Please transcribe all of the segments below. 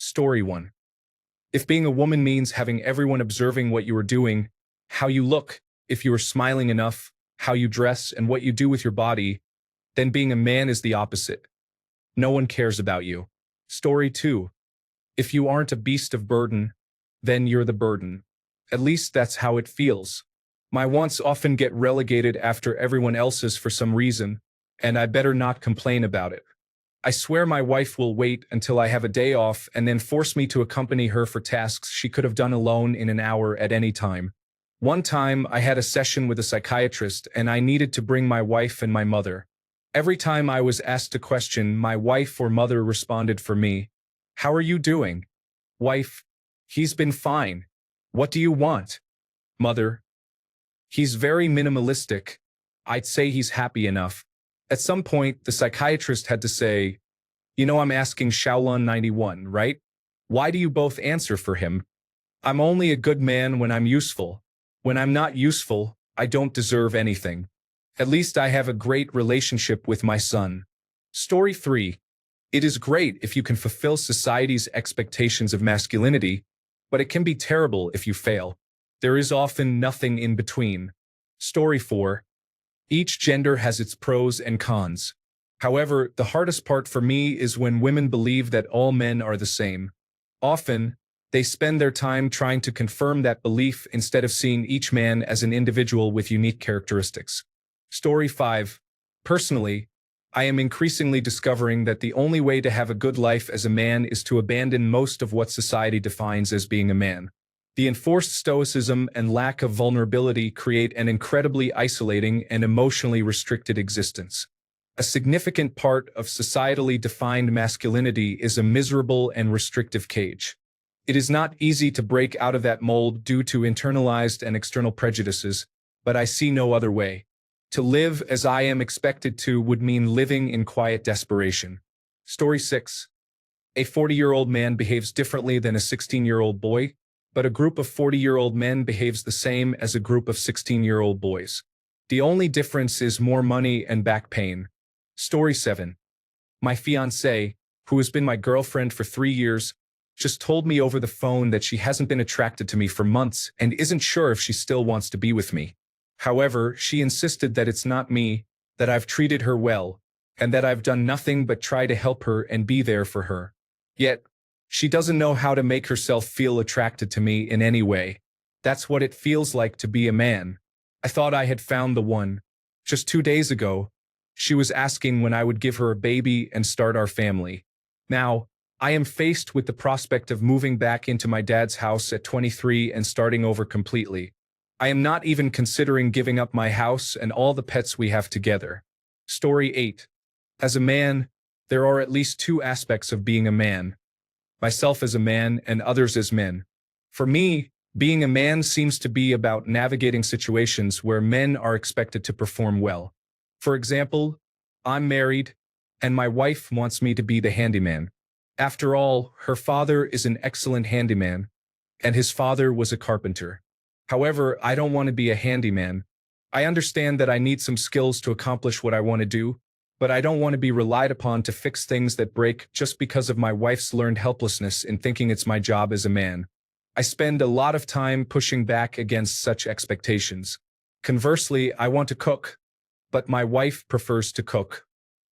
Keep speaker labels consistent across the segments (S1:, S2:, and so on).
S1: Story 1. If being a woman means having everyone observing what you are doing, how you look, if you are smiling enough, how you dress, and what you do with your body, then being a man is the opposite. No one cares about you. Story 2. If you aren't a beast of burden, then you're the burden. At least that's how it feels. My wants often get relegated after everyone else's for some reason, and I better not complain about it. I swear my wife will wait until I have a day off and then force me to accompany her for tasks she could have done alone in an hour at any time. One time, I had a session with a psychiatrist and I needed to bring my wife and my mother. Every time I was asked a question, my wife or mother responded for me. "How are you doing?" Wife: "He's been fine. What do you want?" Mother: "He's very minimalistic. I'd say he's happy enough." At some point, the psychiatrist had to say, I'm asking Shaolin 91, right? Why do you both answer for him? I'm only a good man when I'm useful. When I'm not useful, I don't deserve anything. At least I have a great relationship with my son. Story 3. It is great if you can fulfill society's expectations of masculinity, but it can be terrible if you fail. There is often nothing in between. Story 4. Each gender has its pros and cons. However, the hardest part for me is when women believe that all men are the same. Often, they spend their time trying to confirm that belief instead of seeing each man as an individual with unique characteristics. Story 5. Personally, I am increasingly discovering that the only way to have a good life as a man is to abandon most of what society defines as being a man. The enforced stoicism and lack of vulnerability create an incredibly isolating and emotionally restricted existence. A significant part of societally defined masculinity is a miserable and restrictive cage. It is not easy to break out of that mold due to internalized and external prejudices, but I see no other way. To live as I am expected to would mean living in quiet desperation. Story 6. A 40-year-old man behaves differently than a 16-year-old boy, but a group of 40-year-old men behaves the same as a group of 16-year-old boys. The only difference is more money and back pain. Story 7. My fiancée, who has been my girlfriend for 3 years, just told me over the phone that she hasn't been attracted to me for months and isn't sure if she still wants to be with me. However, she insisted that it's not me, that I've treated her well, and that I've done nothing but try to help her and be there for her. Yet, she doesn't know how to make herself feel attracted to me in any way. That's what it feels like to be a man. I thought I had found the one. Just 2 days ago, she was asking when I would give her a baby and start our family. Now, I am faced with the prospect of moving back into my dad's house at 23 and starting over completely. I am not even considering giving up my house and all the pets we have together. Story 8. As a man, there are at least 2 aspects of being a man. Myself as a man and others as men. For me, being a man seems to be about navigating situations where men are expected to perform well. For example, I'm married, and my wife wants me to be the handyman. After all, her father is an excellent handyman, and his father was a carpenter. However, I don't want to be a handyman. I understand that I need some skills to accomplish what I want to do, but I don't want to be relied upon to fix things that break just because of my wife's learned helplessness in thinking it's my job as a man. I spend a lot of time pushing back against such expectations. Conversely, I want to cook, but my wife prefers to cook.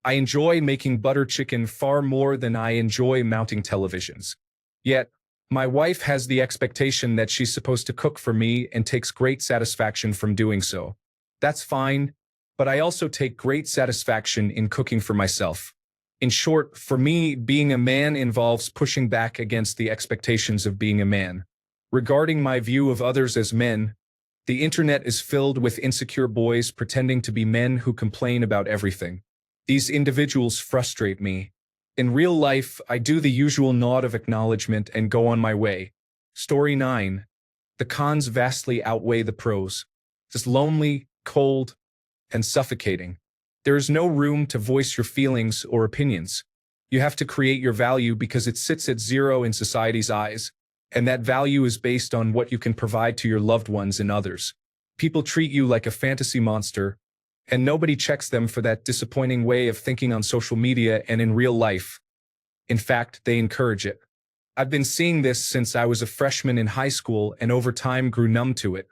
S1: I enjoy making butter chicken far more than I enjoy mounting televisions. Yet, my wife has the expectation that she's supposed to cook for me and takes great satisfaction from doing so. That's fine, but I also take great satisfaction in cooking for myself. In short, for me, being a man involves pushing back against the expectations of being a man. Regarding my view of others as men, the internet is filled with insecure boys pretending to be men who complain about everything. These individuals frustrate me. In real life, I do the usual nod of acknowledgement and go on my way. Story 9. The cons vastly outweigh the pros. It's lonely, cold, and suffocating. There is no room to voice your feelings or opinions. You have to create your value because it sits at 0 in society's eyes, and that value is based on what you can provide to your loved ones and others. People treat you like a fantasy monster, and nobody checks them for that disappointing way of thinking on social media and in real life. In fact, they encourage it. I've been seeing this since I was a freshman in high school and over time grew numb to it.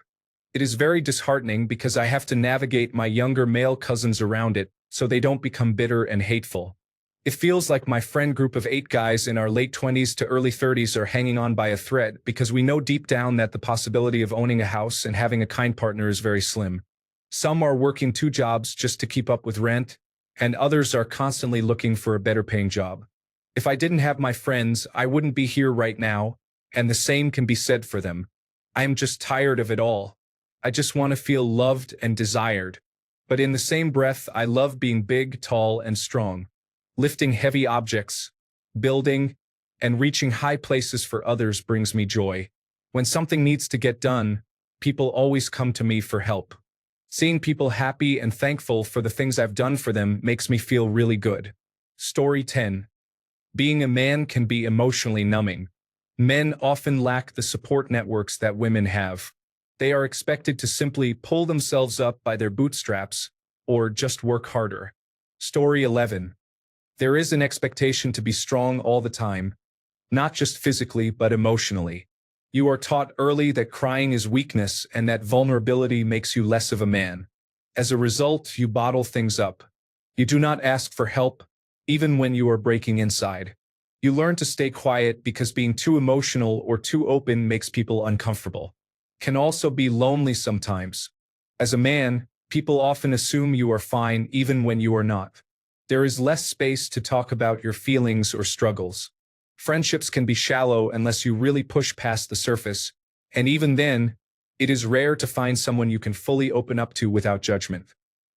S1: It is very disheartening because I have to navigate my younger male cousins around it so they don't become bitter and hateful. It feels like my friend group of 8 guys in our late 20s to early 30s are hanging on by a thread because we know deep down that the possibility of owning a house and having a kind partner is very slim. Some are working 2 jobs just to keep up with rent, and others are constantly looking for a better paying job. If I didn't have my friends, I wouldn't be here right now, and the same can be said for them. I am just tired of it all. I just want to feel loved and desired. But in the same breath, I love being big, tall, and strong. Lifting heavy objects, building, and reaching high places for others brings me joy. When something needs to get done, people always come to me for help. Seeing people happy and thankful for the things I've done for them makes me feel really good. Story 10. Being a man can be emotionally numbing. Men often lack the support networks that women have. They are expected to simply pull themselves up by their bootstraps or just work harder. Story 11. There is an expectation to be strong all the time, not just physically but emotionally. You are taught early that crying is weakness and that vulnerability makes you less of a man. As a result, you bottle things up. You do not ask for help, even when you are breaking inside. You learn to stay quiet because being too emotional or too open makes people uncomfortable. Can also be lonely sometimes. As a man, people often assume you are fine even when you are not. There is less space to talk about your feelings or struggles. Friendships can be shallow unless you really push past the surface, and even then, it is rare to find someone you can fully open up to without judgment.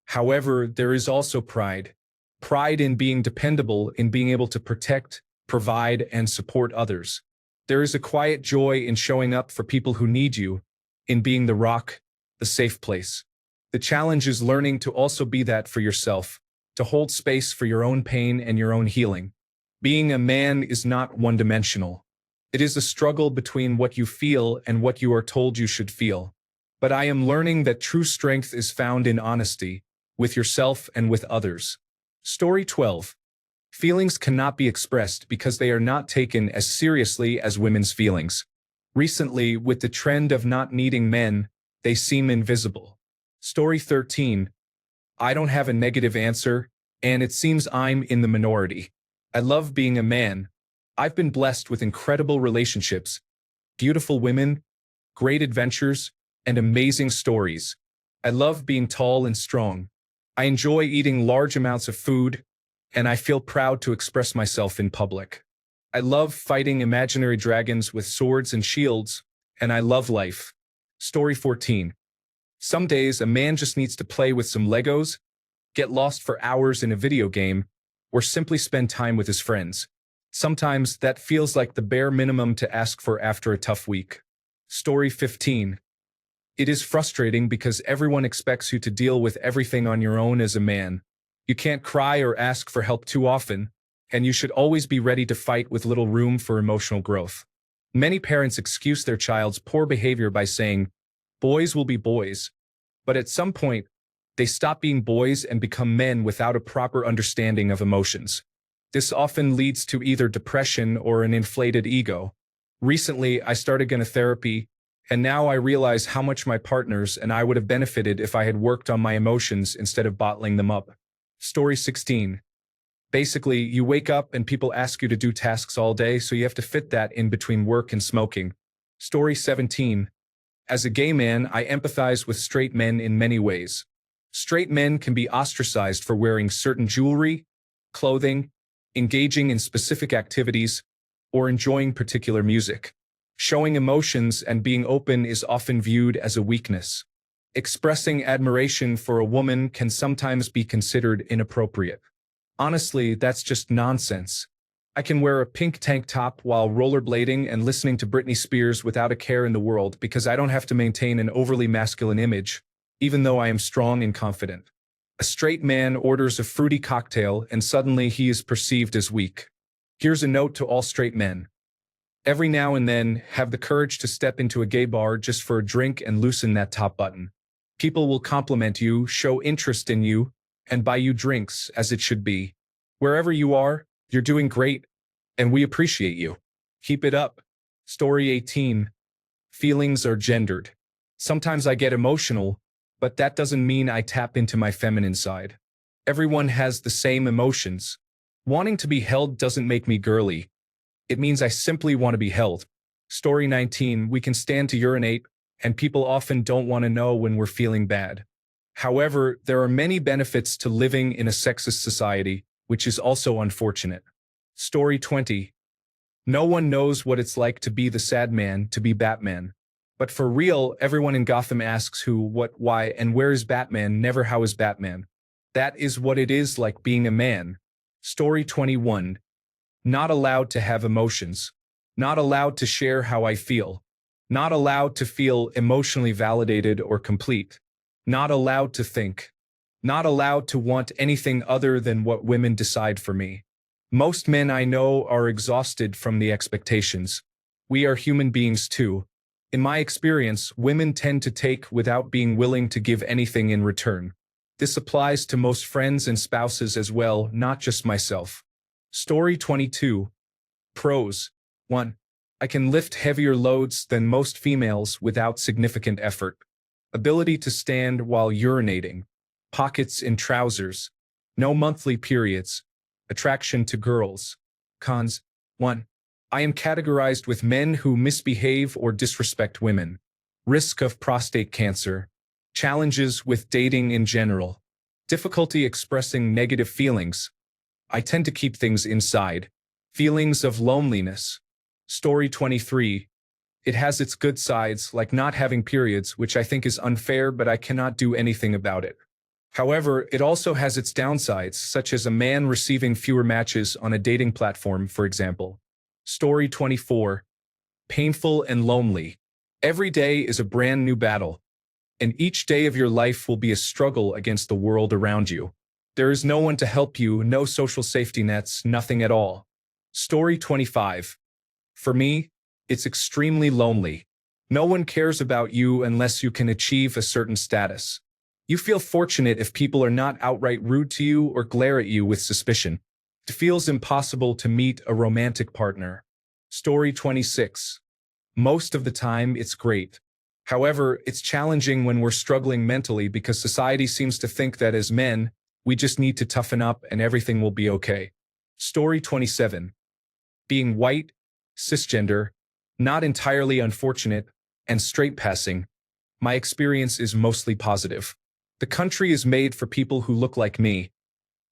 S1: However, there is also pride. Pride in being dependable, in being able to protect, provide, and support others. There is a quiet joy in showing up for people who need you, in being the rock, the safe place. The challenge is learning to also be that for yourself, to hold space for your own pain and your own healing. Being a man is not one-dimensional. It is a struggle between what you feel and what you are told you should feel. But I am learning that true strength is found in honesty, with yourself and with others. Story 12. Feelings cannot be expressed because they are not taken as seriously as women's feelings. Recently, with the trend of not needing men, they seem invisible. Story 13. I don't have a negative answer, and it seems I'm in the minority. I love being a man. I've been blessed with incredible relationships, beautiful women, great adventures, and amazing stories. I love being tall and strong. I enjoy eating large amounts of food, and I feel proud to express myself in public. I love fighting imaginary dragons with swords and shields, and I love life. Story 14. Some days a man just needs to play with some Legos, get lost for hours in a video game, or simply spend time with his friends. Sometimes that feels like the bare minimum to ask for after a tough week. Story 15. It is frustrating because everyone expects you to deal with everything on your own as a man. You can't cry or ask for help too often, and you should always be ready to fight with little room for emotional growth. Many parents excuse their child's poor behavior by saying, "Boys will be boys." But at some point, they stop being boys and become men without a proper understanding of emotions. This often leads to either depression or an inflated ego. Recently, I started going to therapy, and now I realize how much my partners and I would have benefited if I had worked on my emotions instead of bottling them up. Story 16. Basically, you wake up and people ask you to do tasks all day, so you have to fit that in between work and smoking. Story 17. As a gay man, I empathize with straight men in many ways. Straight men can be ostracized for wearing certain jewelry, clothing, engaging in specific activities, or enjoying particular music. Showing emotions and being open is often viewed as a weakness. Expressing admiration for a woman can sometimes be considered inappropriate. Honestly, that's just nonsense. I can wear a pink tank top while rollerblading and listening to Britney Spears without a care in the world because I don't have to maintain an overly masculine image, even though I am strong and confident. A straight man orders a fruity cocktail and suddenly he is perceived as weak. Here's a note to all straight men. Every now and then, have the courage to step into a gay bar just for a drink and loosen that top button. People will compliment you, show interest in you, and buy you drinks, as it should be. Wherever you are, you're doing great, and we appreciate you. Keep it up. Story 18. Feelings are gendered. Sometimes I get emotional, but that doesn't mean I tap into my feminine side. Everyone has the same emotions. Wanting to be held doesn't make me girly. It means I simply want to be held. Story 19. We can stand to urinate, and people often don't want to know when we're feeling bad. However, there are many benefits to living in a sexist society, which is also unfortunate. Story 20. No one knows what it's like to be the sad man, to be Batman. But for real, everyone in Gotham asks who, what, why, and where is Batman, never how is Batman. That is what it is like being a man. Story 21. Not allowed to have emotions. Not allowed to share how I feel. Not allowed to feel emotionally validated or complete. Not allowed to think. Not allowed to want anything other than what women decide for me. Most men I know are exhausted from the expectations. We are human beings too. In my experience, women tend to take without being willing to give anything in return. This applies to most friends and spouses as well, not just myself. Story 22. Pros. 1. I can lift heavier loads than most females without significant effort. Ability to stand while urinating. Pockets in trousers. No monthly periods. Attraction to girls. Cons. 1. I am categorized with men who misbehave or disrespect women. Risk of prostate cancer. Challenges with dating in general. Difficulty expressing negative feelings. I tend to keep things inside. Feelings of loneliness. Story 23. It has its good sides, like not having periods, which I think is unfair, but I cannot do anything about it. However, it also has its downsides, such as a man receiving fewer matches on a dating platform, for example. Story 24. Painful and lonely. Every day is a brand new battle, and each day of your life will be a struggle against the world around you. There is no one to help you, no social safety nets, nothing at all. Story 25. For me, it's extremely lonely. No one cares about you unless you can achieve a certain status. You feel fortunate if people are not outright rude to you or glare at you with suspicion. It feels impossible to meet a romantic partner. Story 26. Most of the time, it's great. However, it's challenging when we're struggling mentally because society seems to think that as men, we just need to toughen up and everything will be okay. Story 27. Being white, cisgender, not entirely unfortunate, and straight passing. My experience is mostly positive. The country is made for people who look like me.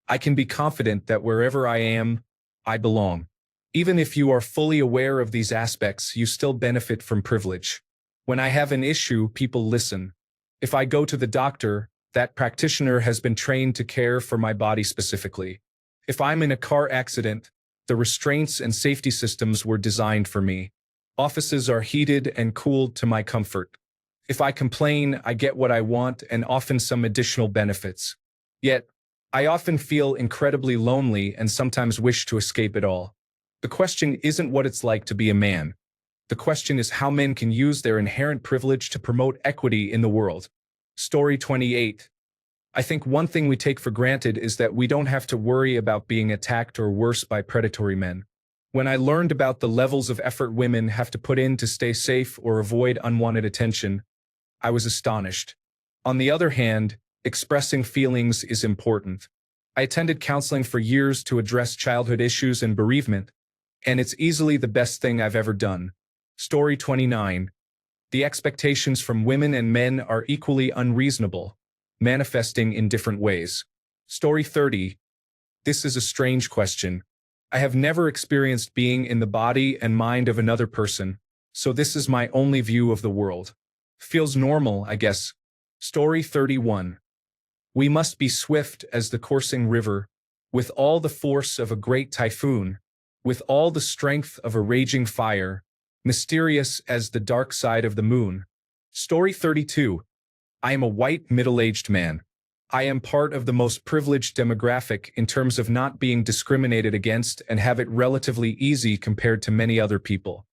S1: I can be confident that wherever I am, I belong. Even if you are fully aware of these aspects, you still benefit from privilege. When I have an issue, people listen. If I go to the doctor, that practitioner has been trained to care for my body specifically. If I'm in a car accident, the restraints and safety systems were designed for me. Offices are heated and cooled to my comfort. If I complain, I get what I want and often some additional benefits. Yet, I often feel incredibly lonely and sometimes wish to escape it all. The question isn't what it's like to be a man. The question is how men can use their inherent privilege to promote equity in the world. Story 28. I think one thing we take for granted is that we don't have to worry about being attacked or worse by predatory men. When I learned about the levels of effort women have to put in to stay safe or avoid unwanted attention, I was astonished. On the other hand, expressing feelings is important. I attended counseling for years to address childhood issues and bereavement, and it's easily the best thing I've ever done. Story 29. The expectations from women and men are equally unreasonable, manifesting in different ways. Story 30. This is a strange question. I have never experienced being in the body and mind of another person, so this is my only view of the world. Feels normal, I guess. Story 31. We must be swift as the coursing river, with all the force of a great typhoon, with all the strength of a raging fire, mysterious as the dark side of the moon. Story 32. I am a white middle-aged man. I am part of the most privileged demographic in terms of not being discriminated against and have it relatively easy compared to many other people.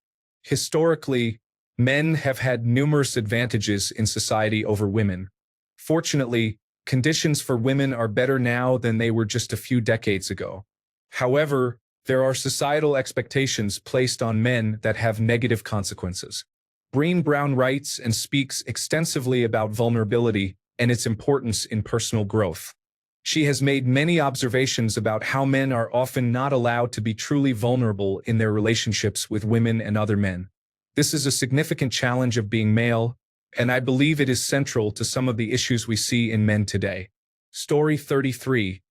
S1: Historically, men have had numerous advantages in society over women. Fortunately, conditions for women are better now than they were just a few decades ago. However, There are societal expectations placed on men that have negative consequences. Brené Brown writes and speaks extensively about vulnerability and its importance in personal growth. She has made many observations about how men are often not allowed to be truly vulnerable in their relationships with women and other men. This is a significant challenge of being male, and I believe it is central to some of the issues we see in men today. Story 33.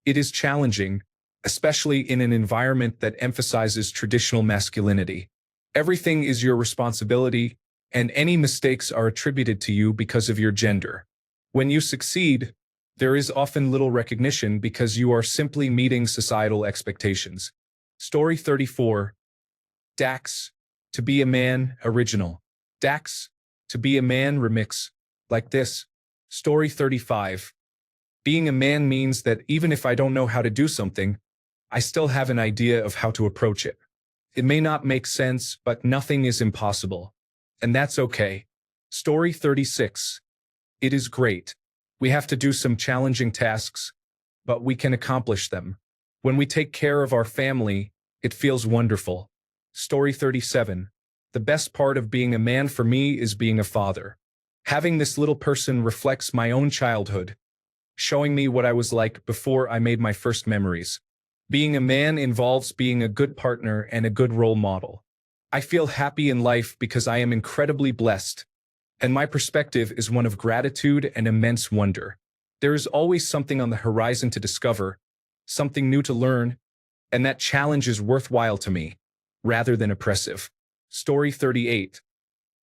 S1: It is challenging, especially in an environment that emphasizes traditional masculinity. Everything is your responsibility, and any mistakes are attributed to you because of your gender. When you succeed, there is often little recognition because you are simply meeting societal expectations. Story 34. Dax, to be a man, original. Dax, to be a man, remix. Like this. Story 35. Being a man means that even if I don't know how to do something, I still have an idea of how to approach it. It may not make sense, but nothing is impossible. And that's okay. Story 36. It is great. We have to do some challenging tasks, but we can accomplish them. When we take care of our family, it feels wonderful. Story 37. The best part of being a man for me is being a father. Having this little person reflects my own childhood, showing me what I was like before I made my first memories. Being a man involves being a good partner and a good role model. I feel happy in life because I am incredibly blessed, and my perspective is one of gratitude and immense wonder. There is always something on the horizon to discover, something new to learn, and that challenge is worthwhile to me, rather than oppressive. Story 38.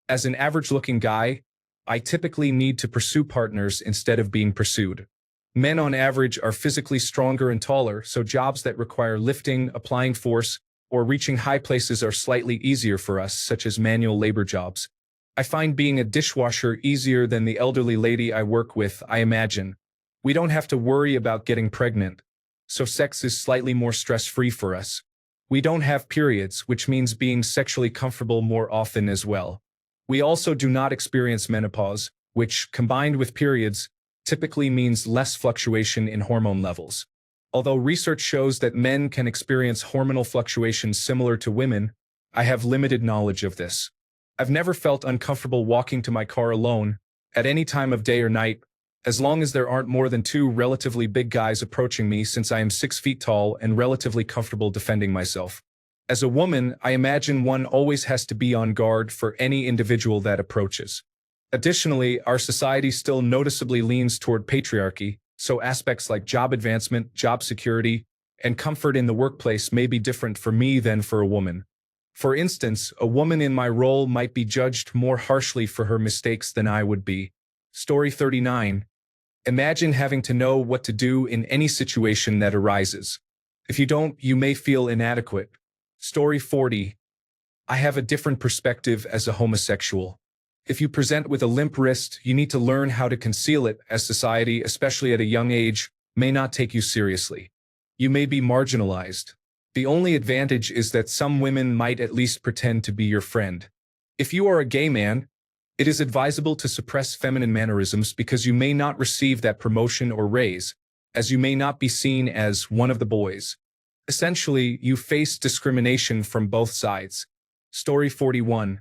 S1: As an average-looking guy, I typically need to pursue partners instead of being pursued. Men on average are physically stronger and taller, so jobs that require lifting, applying force, or reaching high places are slightly easier for us, such as manual labor jobs. I find being a dishwasher easier than the elderly lady I work with, I imagine. We don't have to worry about getting pregnant, so sex is slightly more stress-free for us. We don't have periods, which means being sexually comfortable more often as well. We also do not experience menopause, which, combined with periods, typically means less fluctuation in hormone levels. Although research shows that men can experience hormonal fluctuations similar to women, I have limited knowledge of this. I've never felt uncomfortable walking to my car alone, at any time of day or night, as long as there aren't more than two relatively big guys approaching me, since I am 6 feet tall and relatively comfortable defending myself. As a woman, I imagine one always has to be on guard for any individual that approaches. Additionally, our society still noticeably leans toward patriarchy, so aspects like job advancement, job security, and comfort in the workplace may be different for me than for a woman. For instance, a woman in my role might be judged more harshly for her mistakes than I would be. Story 39. Imagine having to know what to do in any situation that arises. If you don't, you may feel inadequate. Story 40. I have a different perspective as a homosexual. If you present with a limp wrist, you need to learn how to conceal it, as society, especially at a young age, may not take you seriously. You may be marginalized. The only advantage is that some women might at least pretend to be your friend. If you are a gay man, it is advisable to suppress feminine mannerisms because you may not receive that promotion or raise, as you may not be seen as one of the boys. Essentially, you face discrimination from both sides. Story 41.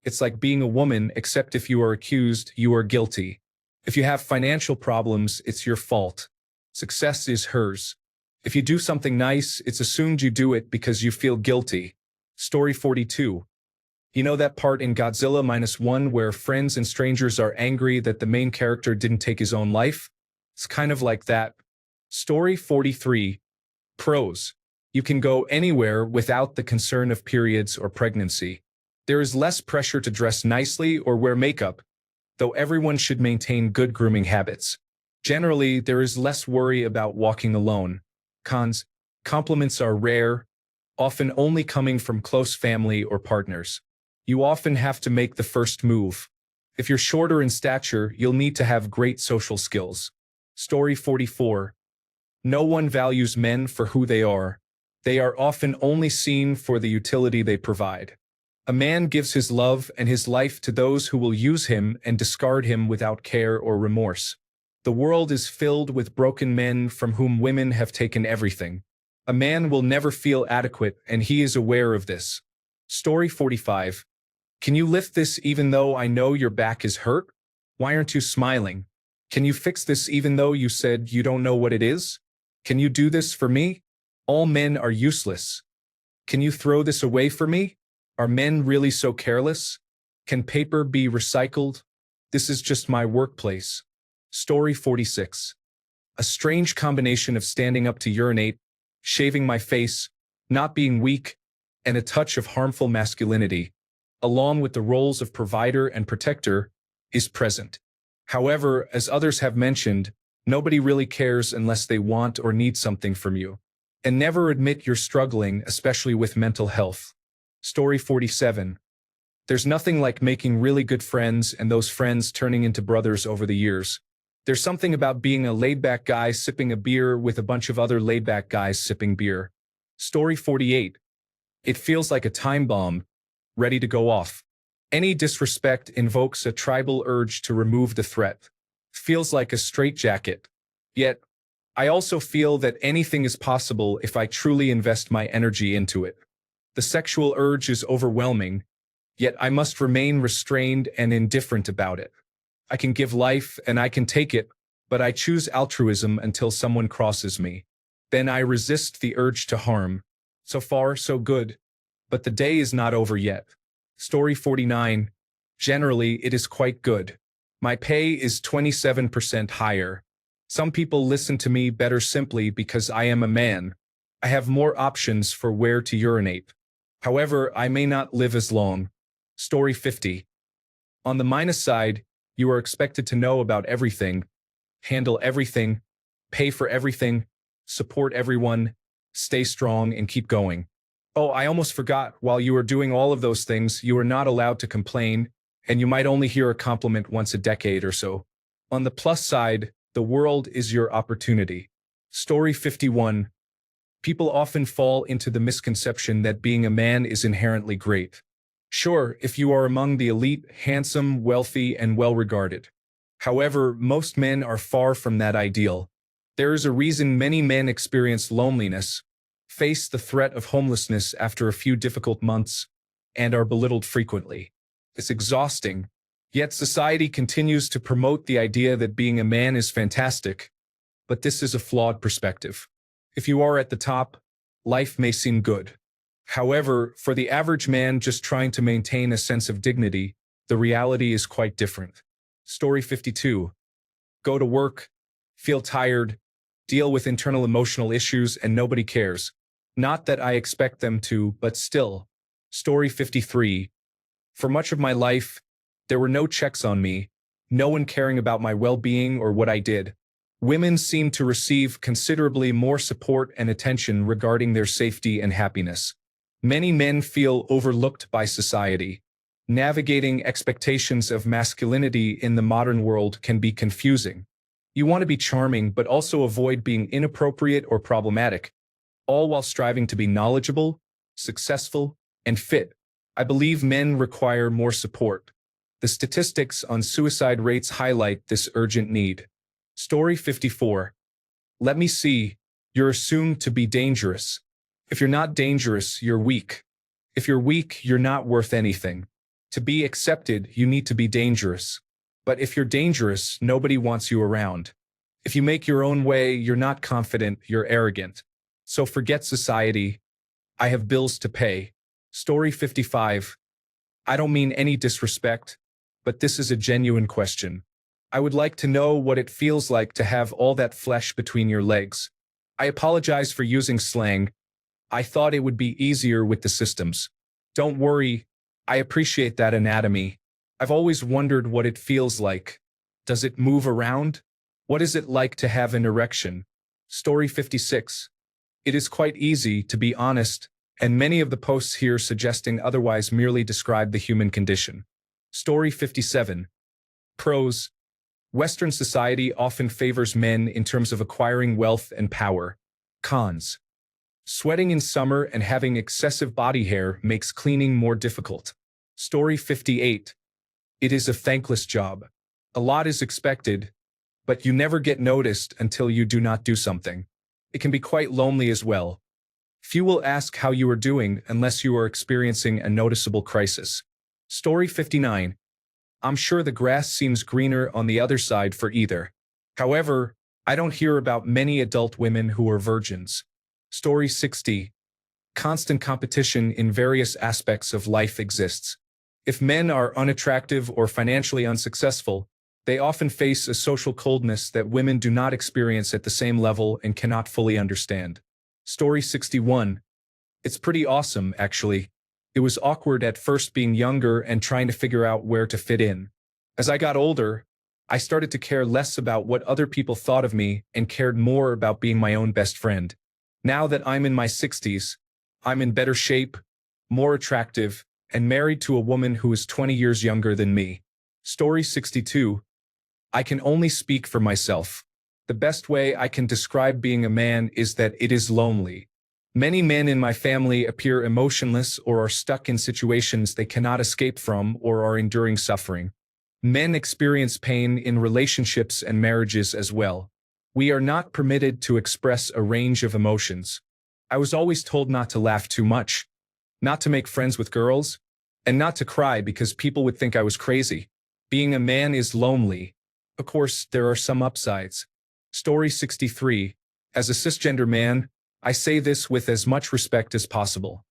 S1: It's like being a woman, except if you are accused, you are guilty. If you have financial problems, it's your fault. Success is hers. If you do something nice, it's assumed you do it because you feel guilty. Story 42. You know that part in Godzilla -1 where friends and strangers are angry that the main character didn't take his own life? It's kind of like that. Story 43. Pros. You can go anywhere without the concern of periods or pregnancy. There is less pressure to dress nicely or wear makeup, though everyone should maintain good grooming habits. Generally, there is less worry about walking alone. Cons. Compliments are rare, often only coming from close family or partners. You often have to make the first move. If you're shorter in stature, you'll need to have great social skills. Story 44. No one values men for who they are. They are often only seen for the utility they provide. A man gives his love and his life to those who will use him and discard him without care or remorse. The world is filled with broken men from whom women have taken everything. A man will never feel adequate, and he is aware of this. Story 45. Can you lift this even though I know your back is hurt? Why aren't you smiling? Can you fix this even though you said you don't know what it is? Can you do this for me? All men are useless. Can you throw this away for me? Are men really so careless? Can paper be recycled? This is just my workplace. Story 46. A strange combination of standing up to urinate, shaving my face, not being weak, and a touch of harmful masculinity, along with the roles of provider and protector, is present. However, as others have mentioned, nobody really cares unless they want or need something from you. And never admit you're struggling, especially with mental health. Story 47. There's nothing like making really good friends and those friends turning into brothers over the years. There's something about being a laid-back guy sipping a beer with a bunch of other laid-back guys sipping beer. Story 48. It feels like a time bomb, ready to go off. Any disrespect invokes a tribal urge to remove the threat. Feels like a straitjacket. Yet, I also feel that anything is possible if I truly invest my energy into it. The sexual urge is overwhelming, yet I must remain restrained and indifferent about it. I can give life and I can take it, but I choose altruism until someone crosses me. Then I resist the urge to harm. So far, so good. But the day is not over yet. Story 49. Generally, it is quite good. My pay is 27% higher. Some people listen to me better simply because I am a man. I have more options for where to urinate. However, I may not live as long. Story 50. On the minus side, you are expected to know about everything, handle everything, pay for everything, support everyone, stay strong, and keep going. Oh, I almost forgot, while you are doing all of those things, you are not allowed to complain, and you might only hear a compliment once a decade or so. On the plus side, the world is your opportunity. Story 51. People often fall into the misconception that being a man is inherently great. Sure, if you are among the elite, handsome, wealthy, and well-regarded. However, most men are far from that ideal. There is a reason many men experience loneliness, face the threat of homelessness after a few difficult months, and are belittled frequently. It's exhausting, yet society continues to promote the idea that being a man is fantastic. But this is a flawed perspective. If you are at the top, life may seem good. However, for the average man just trying to maintain a sense of dignity, the reality is quite different. Story 52. Go to work, feel tired, deal with internal emotional issues, and nobody cares. Not that I expect them to, but still. Story 53. For much of my life, there were no checks on me, no one caring about my well-being or what I did. Women seem to receive considerably more support and attention regarding their safety and happiness. Many men feel overlooked by society. Navigating expectations of masculinity in the modern world can be confusing. You want to be charming but also avoid being inappropriate or problematic, all while striving to be knowledgeable, successful, and fit. I believe men require more support. The statistics on suicide rates highlight this urgent need. Story 54. Let me see. You're assumed to be dangerous. If you're not dangerous, you're weak. If you're weak, you're not worth anything. To be accepted, you need to be dangerous. But if you're dangerous, nobody wants you around. If you make your own way, you're not confident, you're arrogant. So forget society. I have bills to pay. Story 55. I don't mean any disrespect, but this is a genuine question. I would like to know what it feels like to have all that flesh between your legs. I apologize for using slang. I thought it would be easier with the systems. Don't worry, I appreciate that anatomy. I've always wondered what it feels like. Does it move around? What is it like to have an erection? Story 56. It is quite easy, to be honest, and many of the posts here suggesting otherwise merely describe the human condition. Story 57. Pros. Western society often favors men in terms of acquiring wealth and power. Cons. Sweating in summer and having excessive body hair makes cleaning more difficult. Story 58. It is a thankless job. A lot is expected, but you never get noticed until you do not do something. It can be quite lonely as well. Few will ask how you are doing unless you are experiencing a noticeable crisis. Story 59. I'm sure the grass seems greener on the other side for either. However, I don't hear about many adult women who are virgins. Story 60. Constant competition in various aspects of life exists. If men are unattractive or financially unsuccessful, they often face a social coldness that women do not experience at the same level and cannot fully understand. Story 61. It's pretty awesome, actually. It was awkward at first being younger and trying to figure out where to fit in. As I got older, I started to care less about what other people thought of me and cared more about being my own best friend. Now that I'm in my 60s, I'm in better shape, more attractive, and married to a woman who is 20 years younger than me. Story 62. I can only speak for myself. The best way I can describe being a man is that it is lonely. Many men in my family appear emotionless or are stuck in situations they cannot escape from or are enduring suffering. Men experience pain in relationships and marriages as well. We are not permitted to express a range of emotions. I was always told not to laugh too much, not to make friends with girls, and not to cry because people would think I was crazy. Being a man is lonely. Of course, there are some upsides. Story 63. As a cisgender man, I say this with as much respect as possible.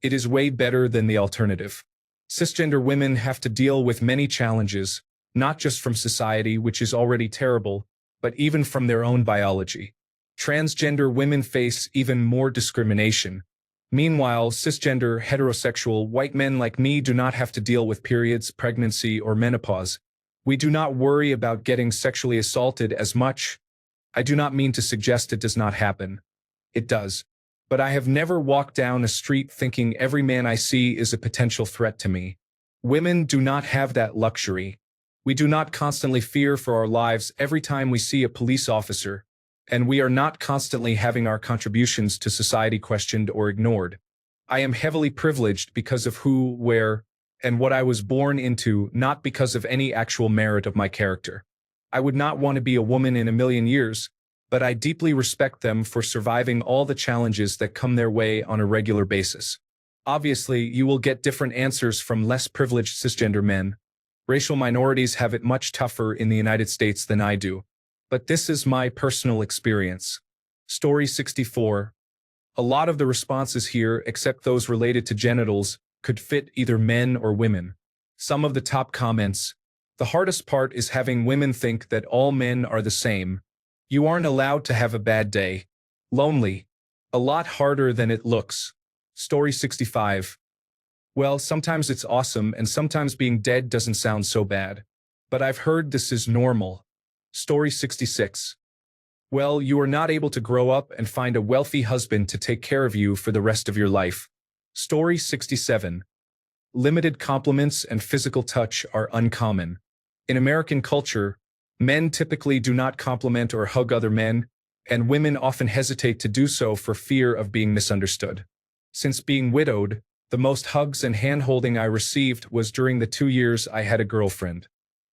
S1: It is way better than the alternative. Cisgender women have to deal with many challenges, not just from society, which is already terrible, but even from their own biology. Transgender women face even more discrimination. Meanwhile, cisgender, heterosexual, white men like me do not have to deal with periods, pregnancy, or menopause. We do not worry about getting sexually assaulted as much. I do not mean to suggest it does not happen. It does. But I have never walked down a street thinking every man I see is a potential threat to me. Women do not have that luxury. We do not constantly fear for our lives every time we see a police officer, and we are not constantly having our contributions to society questioned or ignored. I am heavily privileged because of who, where, and what I was born into, not because of any actual merit of my character. I would not want to be a woman in a million years, but I deeply respect them for surviving all the challenges that come their way on a regular basis. Obviously, you will get different answers from less privileged cisgender men. Racial minorities have it much tougher in the United States than I do. But this is my personal experience. Story 64. A lot of the responses here, except those related to genitals, could fit either men or women. Some of the top comments. The hardest part is having women think that all men are the same. You aren't allowed to have a bad day. Lonely. A lot harder than it looks. Story 65. Well, sometimes it's awesome and sometimes being dead doesn't sound so bad. But I've heard this is normal. Story 66. Well, you are not able to grow up and find a wealthy husband to take care of you for the rest of your life. Story 67. Limited compliments and physical touch are uncommon. In American culture, men typically do not compliment or hug other men, and women often hesitate to do so for fear of being misunderstood. Since being widowed, the most hugs and hand-holding I received was during the 2 years I had a girlfriend.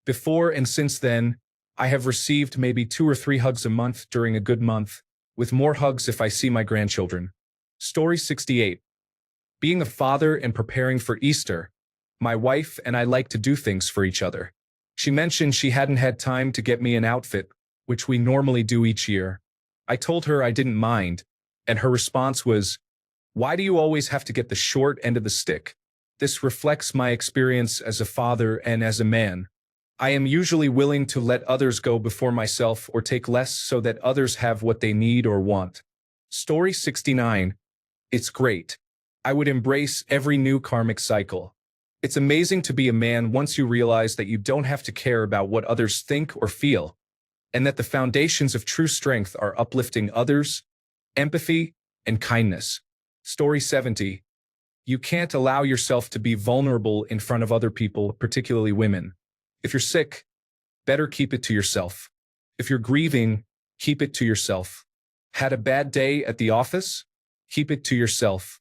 S1: Before and since then, I have received maybe 2 or 3 hugs a month during a good month, with more hugs if I see my grandchildren. Story 68. Being a father and preparing for Easter, my wife and I like to do things for each other. She mentioned she hadn't had time to get me an outfit, which we normally do each year. I told her I didn't mind, and her response was, "Why do you always have to get the short end of the stick?" This reflects my experience as a father and as a man. I am usually willing to let others go before myself or take less so that others have what they need or want. Story 69. It's great. I would embrace every new karmic cycle. It's amazing to be a man once you realize that you don't have to care about what others think or feel, and that the foundations of true strength are uplifting others, empathy, and kindness. Story 70. You can't allow yourself to be vulnerable in front of other people, particularly women. If you're sick, better keep it to yourself. If you're grieving, keep it to yourself. Had a bad day at the office? Keep it to yourself.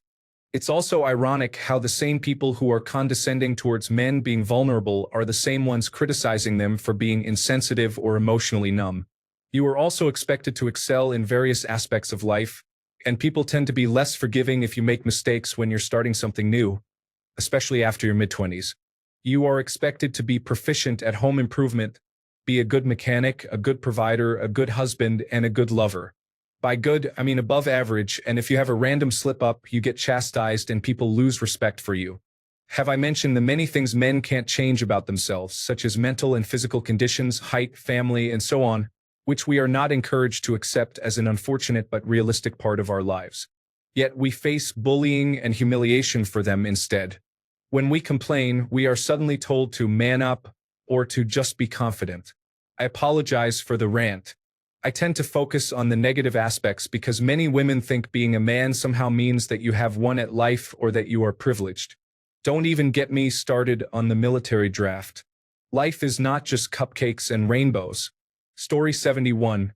S1: It's also ironic how the same people who are condescending towards men being vulnerable are the same ones criticizing them for being insensitive or emotionally numb. You are also expected to excel in various aspects of life. and people tend to be less forgiving if you make mistakes when you're starting something new, especially after your mid-20s. You are expected to be proficient at home improvement, be a good mechanic, a good provider, a good husband, and a good lover. By good, I mean above average, and if you have a random slip-up, you get chastised and people lose respect for you. Have I mentioned the many things men can't change about themselves, such as mental and physical conditions, height, family, and so on, which we are not encouraged to accept as an unfortunate but realistic part of our lives. Yet we face bullying and humiliation for them instead. When we complain, we are suddenly told to man up or to just be confident. I apologize for the rant. I tend to focus on the negative aspects because many women think being a man somehow means that you have won at life or that you are privileged. Don't even get me started on the military draft. Life is not just cupcakes and rainbows. Story 71.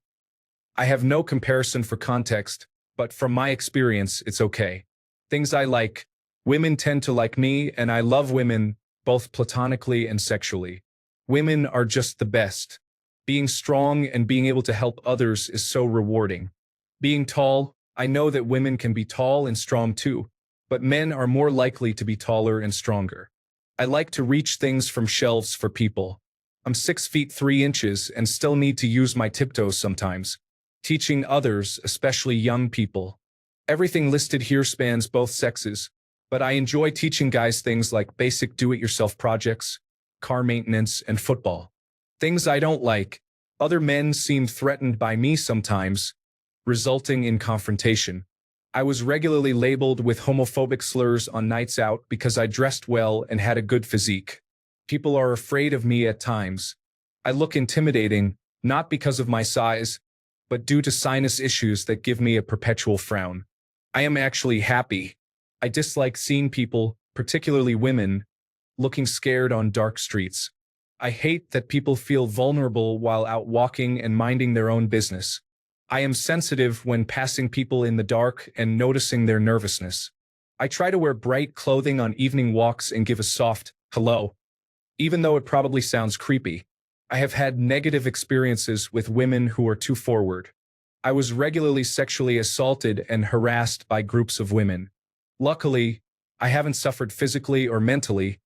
S1: I have no comparison for context, but from my experience, it's okay. Things I like. Women tend to like me, and I love women, both platonically and sexually. Women are just the best. Being strong and being able to help others is so rewarding. Being tall, I know that women can be tall and strong too, but men are more likely to be taller and stronger. I like to reach things from shelves for people. I'm 6 feet 3 inches and still need to use my tiptoes sometimes. Teaching others, especially young people. Everything listed here spans both sexes, but I enjoy teaching guys things like basic do-it-yourself projects, car maintenance, and football. Things I don't like. Other men seem threatened by me sometimes, resulting in confrontation. I was regularly labeled with homophobic slurs on nights out because I dressed well and had a good physique. People are afraid of me at times. I look intimidating, not because of my size, but due to sinus issues that give me a perpetual frown. I am actually happy. I dislike seeing people, particularly women, looking scared on dark streets. I hate that people feel vulnerable while out walking and minding their own business. I am sensitive when passing people in the dark and noticing their nervousness. I try to wear bright clothing on evening walks and give a soft hello, even though it probably sounds creepy. I have had negative experiences with women who are too forward. I was regularly sexually assaulted and harassed by groups of women. Luckily, I haven't suffered physically or mentally,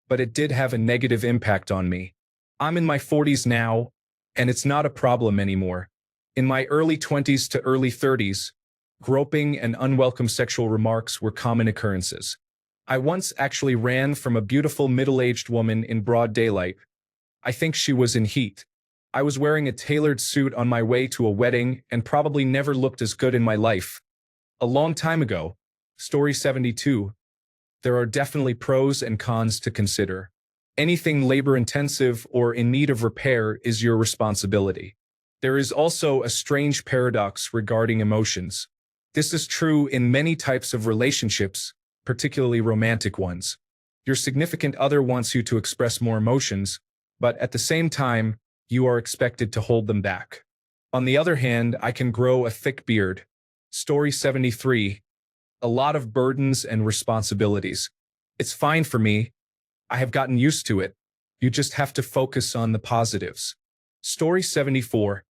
S1: but it did have a negative impact on me. I'm in my 40s now, and it's not a problem anymore. In my early 20s to early 30s, groping and unwelcome sexual remarks were common occurrences. I once actually ran from a beautiful middle-aged woman in broad daylight. I think she was in heat. I was wearing a tailored suit on my way to a wedding and probably never looked as good in my life. A long time ago. Story 72. There are definitely pros and cons to consider. Anything labor-intensive or in need of repair is your responsibility. There is also a strange paradox regarding emotions. This is true in many types of relationships, particularly romantic ones. Your significant other wants you to express more emotions, but at the same time, you are expected to hold them back. On the other hand, I can grow a thick beard. Story 73. A lot of burdens and responsibilities. It's fine for me. I have gotten used to it. You just have to focus on the positives. Story 74.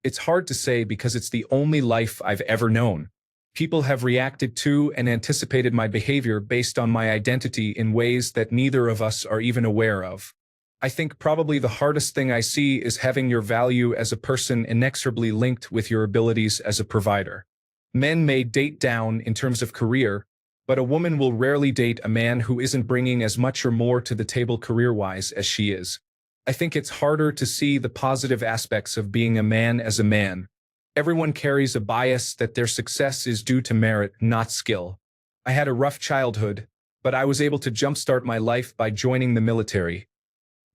S1: It's hard to say because it's the only life I've ever known. People have reacted to and anticipated my behavior based on my identity in ways that neither of us are even aware of. I think probably the hardest thing I see is having your value as a person inexorably linked with your abilities as a provider. Men may date down in terms of career, but a woman will rarely date a man who isn't bringing as much or more to the table career-wise as she is. I think it's harder to see the positive aspects of being a man as a man. Everyone carries a bias that their success is due to merit, not skill. I had a rough childhood, but I was able to jumpstart my life by joining the military.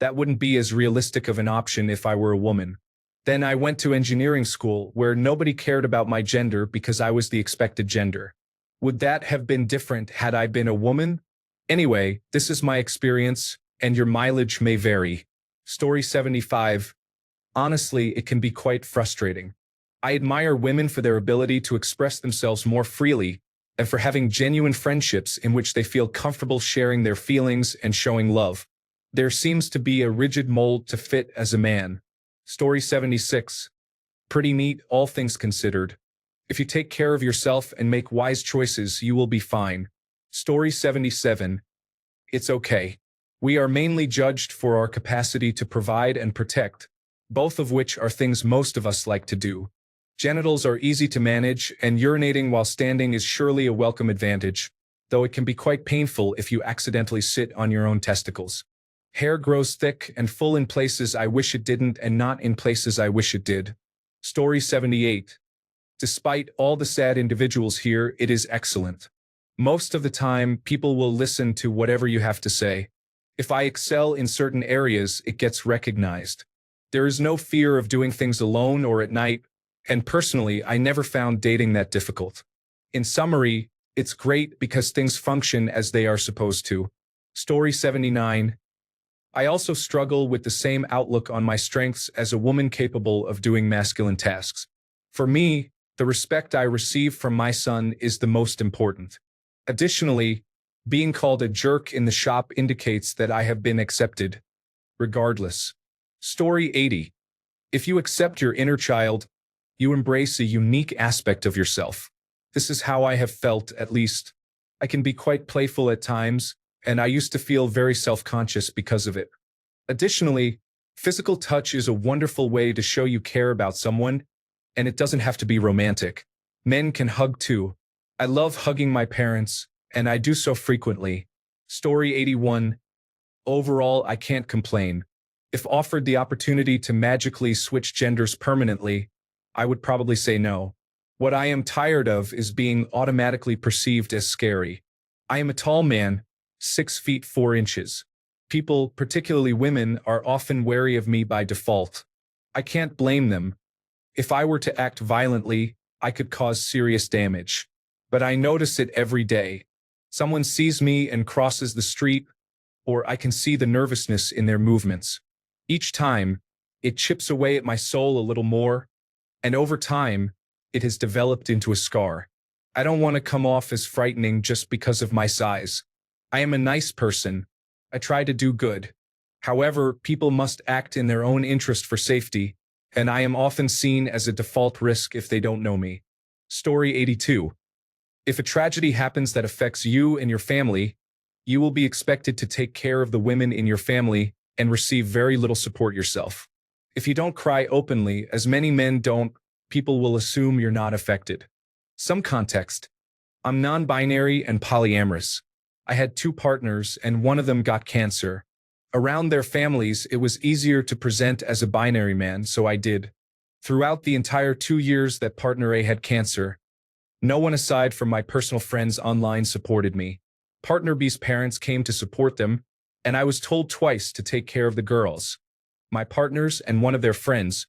S1: That wouldn't be as realistic of an option if I were a woman. Then I went to engineering school where nobody cared about my gender because I was the expected gender. Would that have been different had I been a woman? Anyway, this is my experience, and your mileage may vary. Story 75. Honestly, it can be quite frustrating. I admire women for their ability to express themselves more freely and for having genuine friendships in which they feel comfortable sharing their feelings and showing love. There seems to be a rigid mold to fit as a man. Story 76. Pretty neat, all things considered. If you take care of yourself and make wise choices, you will be fine. Story 77. It's okay. We are mainly judged for our capacity to provide and protect, both of which are things most of us like to do. Genitals are easy to manage, and urinating while standing is surely a welcome advantage, though it can be quite painful if you accidentally sit on your own testicles. Hair grows thick and full in places I wish it didn't and not in places I wish it did. Story 78. Despite all the sad individuals here, it is excellent. Most of the time, people will listen to whatever you have to say. If I excel in certain areas, it gets recognized. There is no fear of doing things alone or at night, and personally, I never found dating that difficult. In summary, it's great because things function as they are supposed to. Story 79. I also struggle with the same outlook on my strengths as a woman capable of doing masculine tasks. For me, the respect I receive from my son is the most important. Additionally, being called a jerk in the shop indicates that I have been accepted, regardless. Story 80. If you accept your inner child, you embrace a unique aspect of yourself. This is how I have felt, at least. I can be quite playful at times, and I used to feel very self-conscious because of it. Additionally, physical touch is a wonderful way to show you care about someone, and it doesn't have to be romantic. Men can hug too. I love hugging my parents, and I do so frequently. Story 81. Overall, I can't complain. If offered the opportunity to magically switch genders permanently, I would probably say no. What I am tired of is being automatically perceived as scary. I am a tall man, 6 feet 4 inches. People, particularly women, are often wary of me by default. I can't blame them. If I were to act violently, I could cause serious damage. But I notice it every day. Someone sees me and crosses the street, or I can see the nervousness in their movements. Each time, it chips away at my soul a little more, and over time, it has developed into a scar. I don't want to come off as frightening just because of my size. I am a nice person. I try to do good. However, people must act in their own interest for safety, and I am often seen as a default risk if they don't know me. Story 82. If a tragedy happens that affects you and your family, you will be expected to take care of the women in your family and receive very little support yourself. If you don't cry openly, as many men don't, people will assume you're not affected. Some context. I'm non-binary and polyamorous. I had 2 partners and one of them got cancer. Around their families, it was easier to present as a binary man, so I did. Throughout the entire 2 years that partner A had cancer, no one aside from my personal friends online supported me. Partner B's parents came to support them, and I was told twice to take care of the girls, my partners and one of their friends,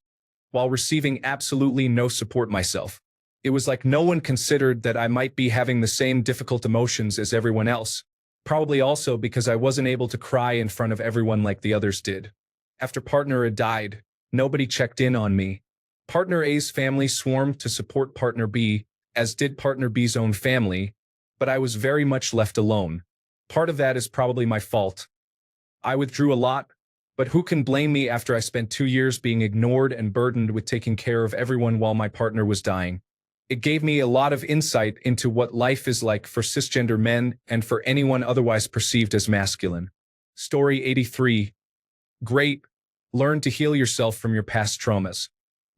S1: while receiving absolutely no support myself. It was like no one considered that I might be having the same difficult emotions as everyone else, probably also because I wasn't able to cry in front of everyone like the others did. After partner A died, nobody checked in on me. Partner A's family swarmed to support partner B, as did partner B's own family, but I was very much left alone. Part of that is probably my fault. I withdrew a lot, but who can blame me after I spent 2 years being ignored and burdened with taking care of everyone while my partner was dying? It gave me a lot of insight into what life is like for cisgender men and for anyone otherwise perceived as masculine. Story 83. Great. Learn to heal yourself from your past traumas.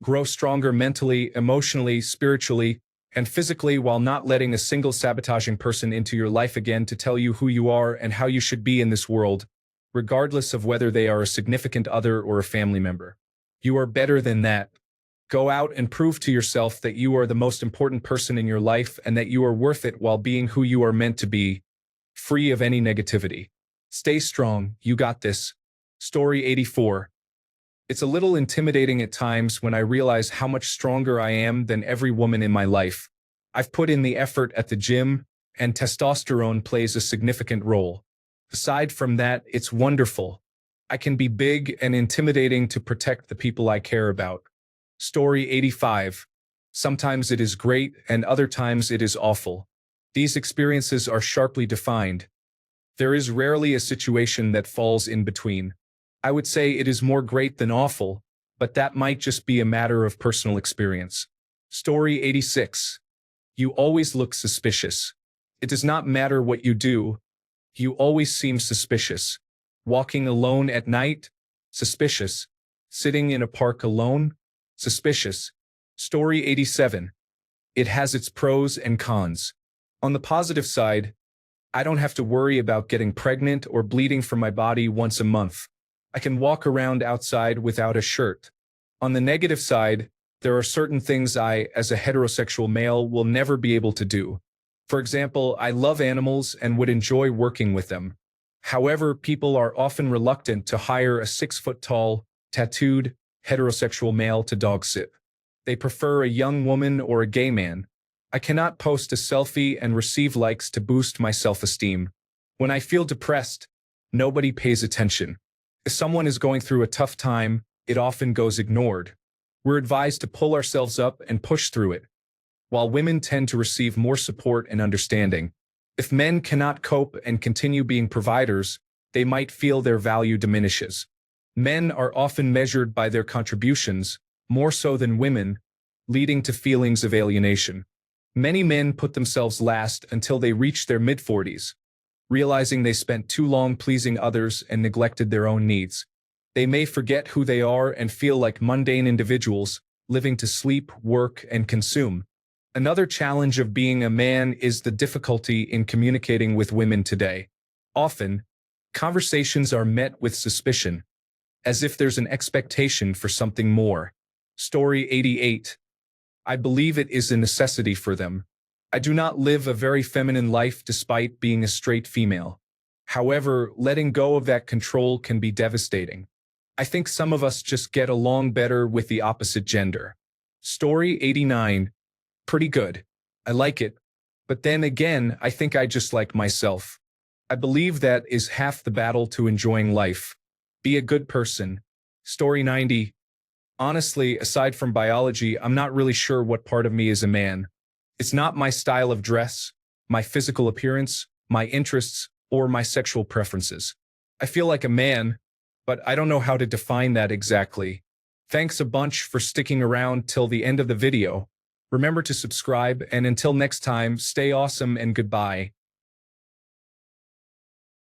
S1: Grow stronger mentally, emotionally, spiritually, and physically while not letting a single sabotaging person into your life again to tell you who you are and how you should be in this world, regardless of whether they are a significant other or a family member. You are better than that. Go out and prove to yourself that you are the most important person in your life and that you are worth it while being who you are meant to be, free of any negativity. Stay strong, you got this. Story 84. It's a little intimidating at times when I realize how much stronger I am than every woman in my life. I've put in the effort at the gym, and testosterone plays a significant role. Aside from that, it's wonderful. I can be big and intimidating to protect the people I care about. Story 85. Sometimes it is great and other times it is awful. These experiences are sharply defined. There is rarely a situation that falls in between. I would say it is more great than awful, but that might just be a matter of personal experience. Story 86. You always look suspicious. It does not matter what you do, you always seem suspicious. Walking alone at night? Suspicious. Sitting in a park alone? Suspicious. Story 87. It has its pros and cons. On the positive side, I don't have to worry about getting pregnant or bleeding from my body once a month. I can walk around outside without a shirt. On the negative side, there are certain things I, as a heterosexual male, will never be able to do. For example, I love animals and would enjoy working with them. However, people are often reluctant to hire a 6-foot-tall, tattooed, heterosexual male to dog sit. They prefer a young woman or a gay man. I cannot post a selfie and receive likes to boost my self-esteem. When I feel depressed, nobody pays attention. If someone is going through a tough time, it often goes ignored. We're advised to pull ourselves up and push through it, while women tend to receive more support and understanding. If men cannot cope and continue being providers, they might feel their value diminishes. Men are often measured by their contributions, more so than women, leading to feelings of alienation. Many men put themselves last until they reach their mid-40s, realizing they spent too long pleasing others and neglected their own needs. They may forget who they are and feel like mundane individuals, living to sleep, work, and consume. Another challenge of being a man is the difficulty in communicating with women today. Often, conversations are met with suspicion, as if there's an expectation for something more. Story 88. I believe it is a necessity for them. I do not live a very feminine life despite being a straight female. However, letting go of that control can be devastating. I think some of us just get along better with the opposite gender. Story 89. Pretty good. I like it. But then again, I think I just like myself. I believe that is half the battle to enjoying life. Be a good person. Story 90. Honestly, aside from biology, I'm not really sure what part of me is a man. It's not my style of dress, my physical appearance, my interests, or my sexual preferences. I feel like a man, but I don't know how to define that exactly. Thanks a bunch for sticking around till the end of the video. Remember to subscribe, and until next time, stay awesome and goodbye.